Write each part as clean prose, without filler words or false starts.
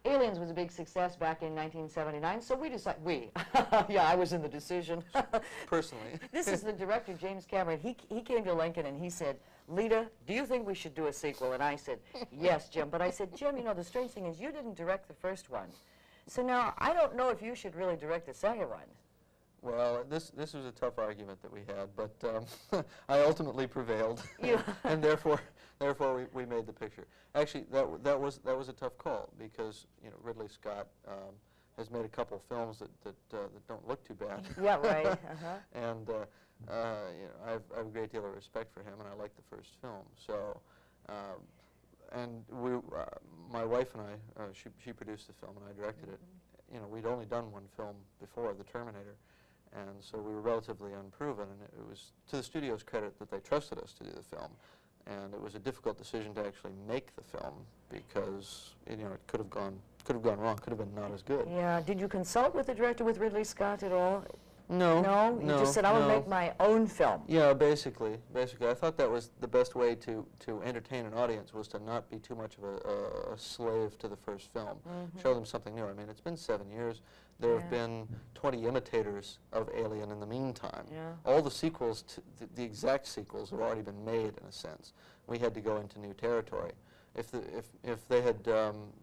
Aliens was a big success back in 1979, so we decided, yeah, I was in the decision. Personally. This is the director, James Cameron. He came to Lincoln and he said, Leta, do you think we should do a sequel? And I said, yes, Jim. But I said, Jim, you know, the strange thing is you didn't direct the first one. So now, I don't know if you should really direct the second one. Well, this was a tough argument that we had, but I ultimately prevailed, and therefore we made the picture. Actually, that was a tough call because Ridley Scott has made a couple films that don't look too bad. Yeah, right. And I have a great deal of respect for him, and I like the first film. So, and my wife and I, she produced the film and I directed it. We'd only done one film before, The Terminator. And so we were relatively unproven, and it was to the studio's credit that they trusted us to do the film. And it was a difficult decision to actually make the film because it could have gone wrong, could have been not as good. Yeah. Did you consult with the director, with Ridley Scott, at all? No. No? You just said, I want to make my own film. Yeah, basically. I thought that was the best way to entertain an audience, was to not be too much of a slave to the first film. Show them something new. I mean, it's been 7 years. There have been 20 imitators of Alien in the meantime. Yeah. All the sequels, the exact sequels, have already been made, in a sense. We had to go into new territory. If they had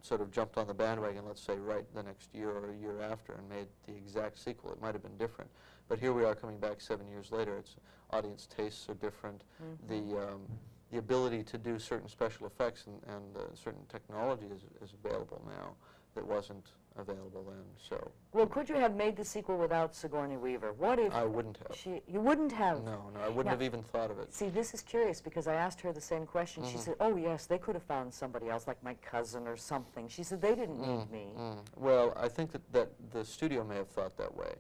sort of jumped on the bandwagon, let's say, right the next year or a year after and made the exact sequel, it might have been different. But here we are coming back 7 years later. Audience tastes are different. The ability to do certain special effects and certain technology is available now that wasn't available then. So. Well, could you have made the sequel without Sigourney Weaver? What if I wouldn't have. You wouldn't have? No, I wouldn't have even thought of it. See, this is curious because I asked her the same question. She said, oh, yes, they could have found somebody else, like my cousin or something. She said, they didn't need me. Well, I think that the studio may have thought that way.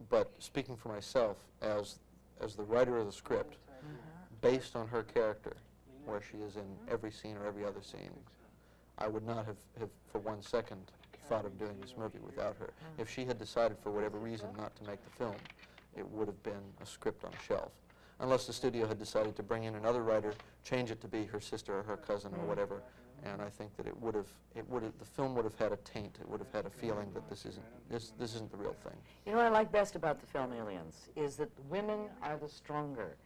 But speaking for myself, as the writer of the script, based on her character, where she is in every scene or every other scene, I would not have for 1 second thought of doing this movie without her. If she had decided for whatever reason not to make the film, it would have been a script on a shelf. Unless the studio had decided to bring in another writer, change it to be her sister or her cousin or whatever, and I think that the film would have had a taint. It would have had a feeling that this isn't the real thing. You know what I like best about the film Aliens is that women are the stronger.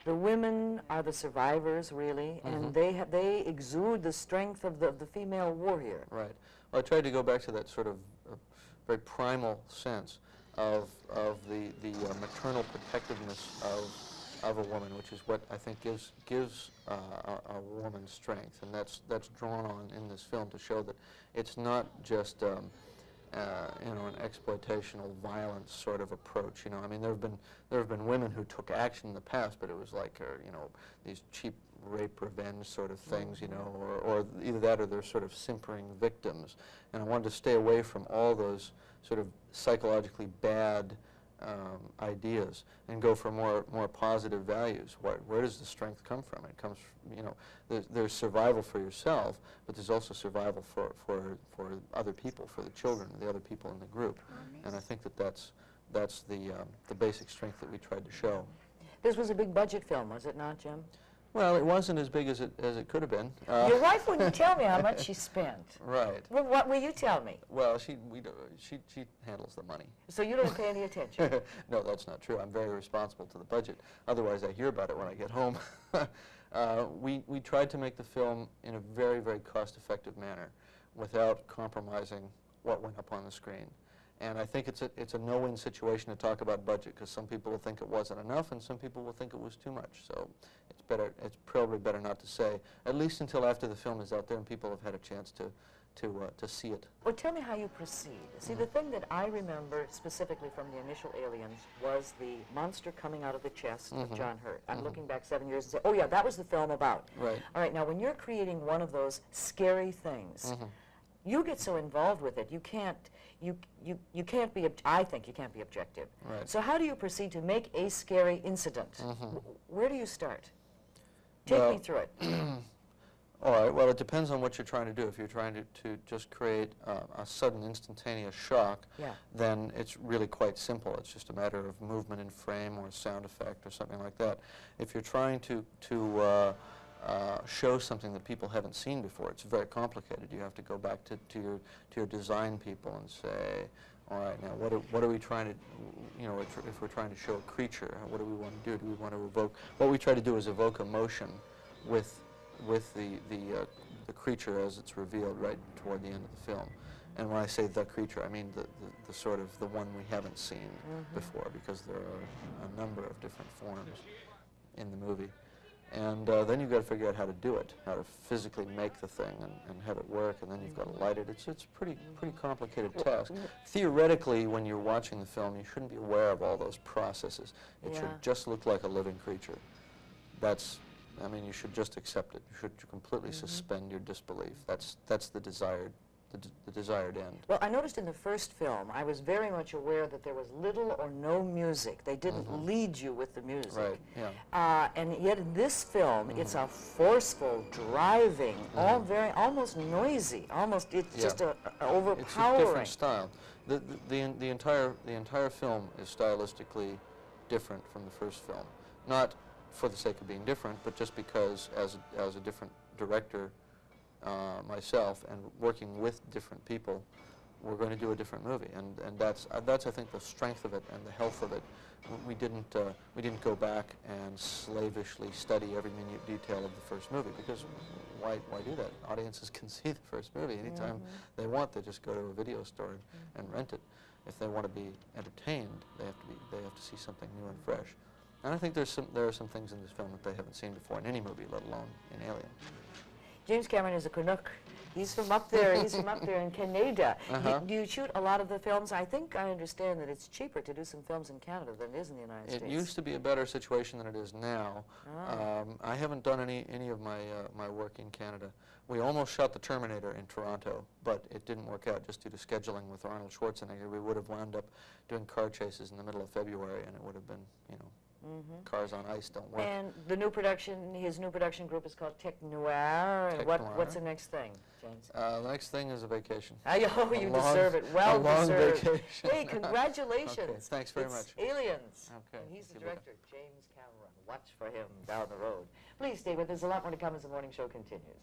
The women are the survivors, really, and they exude the strength of the female warrior. Right. Well, I tried to go back to that sort of very primal sense of the maternal protectiveness of a woman, which is what I think gives a woman strength, and that's drawn on in this film to show that it's not just an exploitational violence sort of approach. I mean, there have been women who took action in the past, but it was like these cheap rape revenge sort of things, or either that or they're sort of simpering victims. And I wanted to stay away from all those sort of psychologically bad ideas and go for more positive values. Where does the strength come from? It comes from, there's survival for yourself, but there's also survival for other people, for the children, the other people in the group. And I think that's the basic strength that we tried to show. This was a big budget film, was it not, Jim? Well, it wasn't as big as it could have been. Your wife wouldn't tell me how much she spent. Right. Well, what will you tell me? Well, she handles the money. So you don't pay any attention? No, that's not true. I'm very responsible to the budget. Otherwise, I hear about it when I get home. We tried to make the film in a very, very cost-effective manner without compromising what went up on the screen. And I think it's a no-win situation to talk about budget, because some people will think it wasn't enough and some people will think it was too much. So it's probably better not to say, at least until after the film is out there and people have had a chance to see it. Well, tell me how you proceed. See, the thing that I remember specifically from the initial Aliens was the monster coming out of the chest of John Hurt. I'm looking back 7 years and say, oh yeah, that was the film about. Right. All right, now when you're creating one of those scary things, you get so involved with it, you can't be, I think you can't be objective. Right. So how do you proceed to make a scary incident? Where do you start? Take me through it. All right, well, it depends on what you're trying to do. If you're trying to just create a sudden instantaneous shock, then it's really quite simple. It's just a matter of movement in frame or sound effect or something like that. If you're trying to show something that people haven't seen before. It's very complicated. You have to go back to your design people and say, all right, now what are we trying to, you know, if we're trying to show a creature, what do we want to do? Do we want to evoke? What we try to do is evoke emotion with the creature as it's revealed right toward the end of the film. And when I say the creature, I mean the sort of the one we haven't seen before, because there are a number of different forms in the movie. And then you've got to figure out how to do it, how to physically make the thing and have it work, and then you've got to light it. It's a pretty complicated task. Theoretically, when you're watching the film, you shouldn't be aware of all those processes. It should just look like a living creature. I mean, you should just accept it. You should completely suspend your disbelief. That's the desired end. Well, I noticed in the first film, I was very much aware that there was little or no music. They didn't lead you with the music. Right, yeah. And yet in this film, it's a forceful, driving, almost noisy, it's just overpowering. It's a different style. The entire film is stylistically different from the first film. Not for the sake of being different, but just because as a different director myself and working with different people, we're going to do a different movie, and that's I think the strength of it and the health of it. We didn't go back and slavishly study every minute detail of the first movie, because why do that? Audiences can see the first movie anytime they want. They just go to a video store and rent it. If they want to be entertained, they have to see something new and fresh. And I think there are some things in this film that they haven't seen before in any movie, let alone in Alien. James Cameron is a Canuck. He's from up there. He's from up there in Canada. Do you shoot a lot of the films? I think I understand that it's cheaper to do some films in Canada than it is in the United States. It used to be a better situation than it is now. I haven't done any of my work in Canada. We almost shot The Terminator in Toronto, but it didn't work out just due to scheduling with Arnold Schwarzenegger. We would have wound up doing car chases in the middle of February, and it would have been, you know, cars on ice don't work. And the new production, his new production group is called Tech Noir. And what's the next thing, James? The next thing is a vacation. Oh, you deserve it. Well deserved. Vacation. Hey, congratulations. Okay, thanks very much. Aliens. Okay. And he's the director, James Cameron. Watch for him down the road. Please stay with us. A lot more to come as the morning show continues.